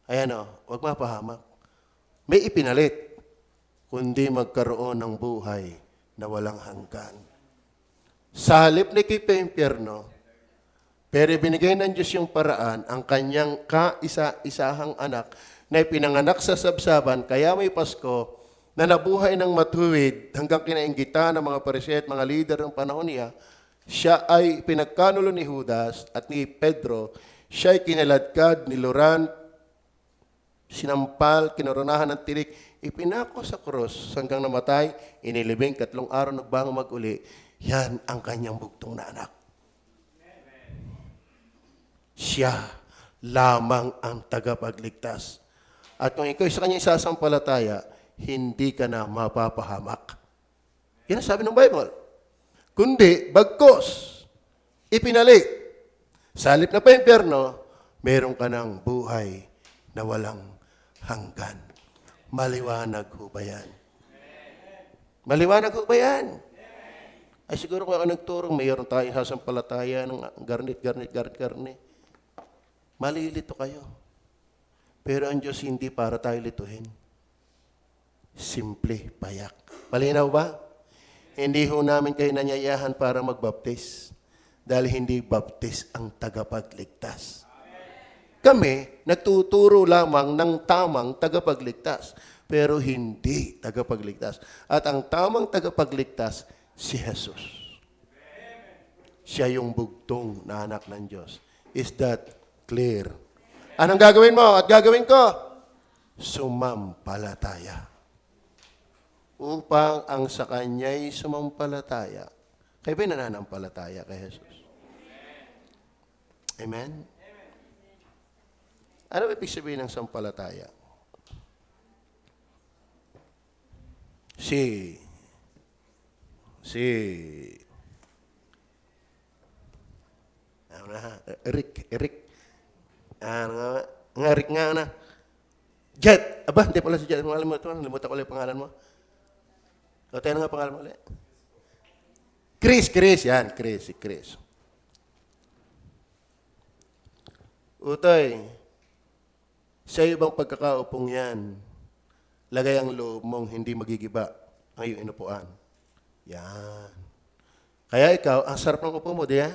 Ayan o, huwag mapahamak. May ipinalit, kundi magkaroon ng buhay na walang hanggan. Sa halip ni Kipempierno, pero ibinigay ng Diyos yung paraan, ang kanyang kaisa-isahang anak na ipinanganak sa sabsaban, kaya may Pasko, na nabuhay ng matuwid hanggang kinainggitan ng mga pariseo at mga lider ng panahon niya, siya ay pinagkanulo ni Judas at ni Pedro, siya ay kinaladkad, niluran, sinampal, kinoronahan ng tinik, ipinako sa krus hanggang namatay, inilibing, 3 araw nagbango mag-uli. Yan ang kanyang bugtong na anak. Siya lamang ang tagapagligtas. At kung ikaw sa kanya isasampalataya, hindi ka na mapapahamak. Yan ang sabi ng Bible. Kundi, bagkos, ipinalit. Sa halip na paimpyerno, meron ka ng buhay na walang hanggan. Maliwanag ho ba yan? Maliwanag ho ba yan? Ay siguro kung ako nagturong, mayroon tayong sasampalataya ng garnit. Malilito kayo. Pero ang Diyos hindi para tayo lituhin. Simple, payak. Malinaw ba? Hindi ho namin kayo nanyayahan para magbaptis. Dahil hindi baptis ang tagapagligtas. Kami, nagtuturo lamang ng tamang tagapagligtas. Pero hindi tagapagligtas. At ang tamang tagapagligtas, si Jesus. Siya yung bugtong na anak ng Diyos. Is that clear? Anong gagawin mo at gagawin ko? Sumampalataya. Upang ang sa kanya'y sumampalataya. Kayo ba'y nananampalataya kay Jesus? Amen? Ano ibig sabihin ng sampalataya? Eric. Eric nga na. Jet. Aba, hindi pala si Jet. Nalimutan ko ulit yung pangalan mo. O, tayo na nga pangalan mo ulit. Chris. Yan, Chris. Utoy, sa ibang pagkakaupong yan, lagay ang loob mong hindi magigiba ang iyong inupuan. Yan. Kaya ikaw, ang sarap ng upo mo, di ba?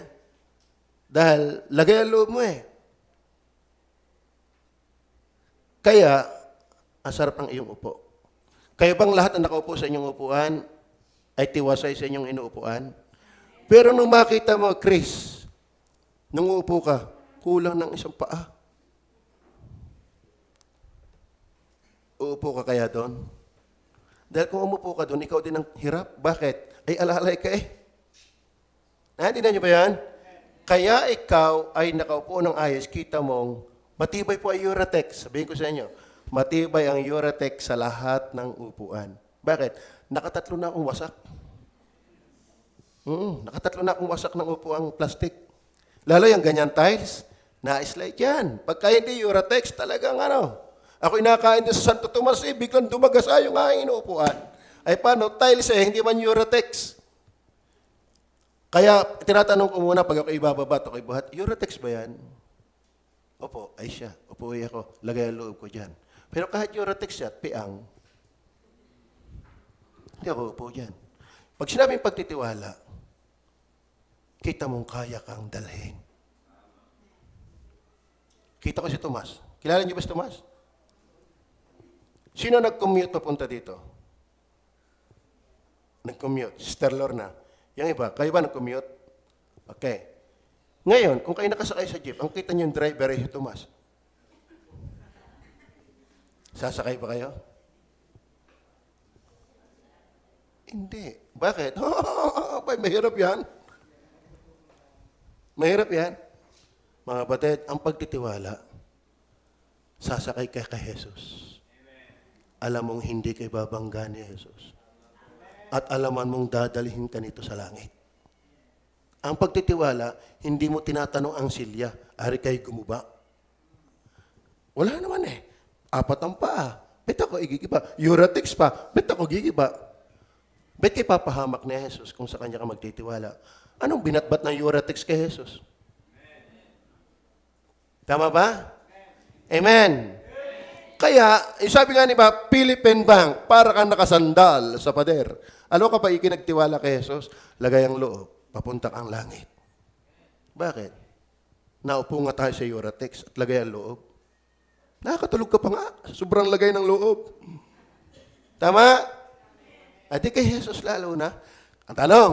Dahil lagay ang loob mo Kaya, ang sarap ng iyong upo. Kayo bang lahat na nakaupo sa inyong upuan ay tiwasay sa inyong inuupuan? Pero nung makita mo, Chris, nung uupo ka, kulang ng isang paa. Uupo ka kaya doon? Dahil kung umupo ka doon, ikaw din ang hirap. Bakit? Ay alalay ka eh. Naintindihan niyo ba yan? Kaya ikaw ay nakaupo ng ayos, kita mong matibay po ang Uratex. Sabihin ko sa inyo, matibay ang Uratex sa lahat ng upuan. Bakit? Nakatatlo na akong wasak. Nakatatlo na akong wasak ng upuang plastic. Lalo yung ganyan tiles, na-slide yan. Pagka hindi Uratex, talagang ano. Ako inakain din sa Santo Tomas biglang dumagasa yung aking inuupuan. Ay paano? Tiles hindi man Uratex. Kaya tinatanong ko muna pag ako ibababa at ako ibuhat, Uratex ba yan? Opo, ay siya. Upuwi ako. Lagay ang loob ko dyan. Pero kahit Uratex siya, piang. Hindi ako upo dyan. Pag sinabing pagtitiwala, kita mong kaya kang dalhin. Kita ko si Tomas. Kilala niyo ba si Tomas? Sino nag-commute papunta dito? Nag-commute. Sister Lorna. Yung iba, kayo ba nag-commute? Okay. Ngayon, kung kayo nakasakay sa jeep, ang kita niyo yung driver ay si Tomas. Sasakay ba kayo? Hindi. Bakit? Mahirap yan. Mahirap yan. Mga kapatid, ang pagtitiwala, sasakay ka kay Jesus. Alam mong hindi kay babangga ni Jesus. At alaman mong dadalhin ka nito sa langit. Ang pagtitiwala, hindi mo tinatanong ang silya, ari kayo gumuba. Wala naman eh. 4 ang paa. Bet ako igigiba. Uratex pa. Bet ako gigiba. Bet kay papahamak ni Jesus kung sa kanya ka magtitiwala. Anong binatbat ng Uratex kay Jesus? Tama ba? Amen. Kaya, sabi nga ni ba, Philippine Bank, para kang nakasandal sa pader. Ano ka pa ikinagtiwala kay Jesus? Lagay ang loob, papunta kang langit. Bakit? Naupo nga tayo sa Uratex at lagay ang loob. Nakakatulog ka pa nga, sobrang lagay ng loob. Tama? At di kay Jesus lalo na. Ang tanong,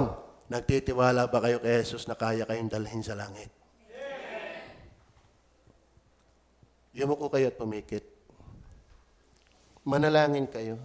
nagtitiwala ba kayo kay Jesus na kaya kayong dalhin sa langit? Yumuko kayo at pumikit. Manalangin kayo.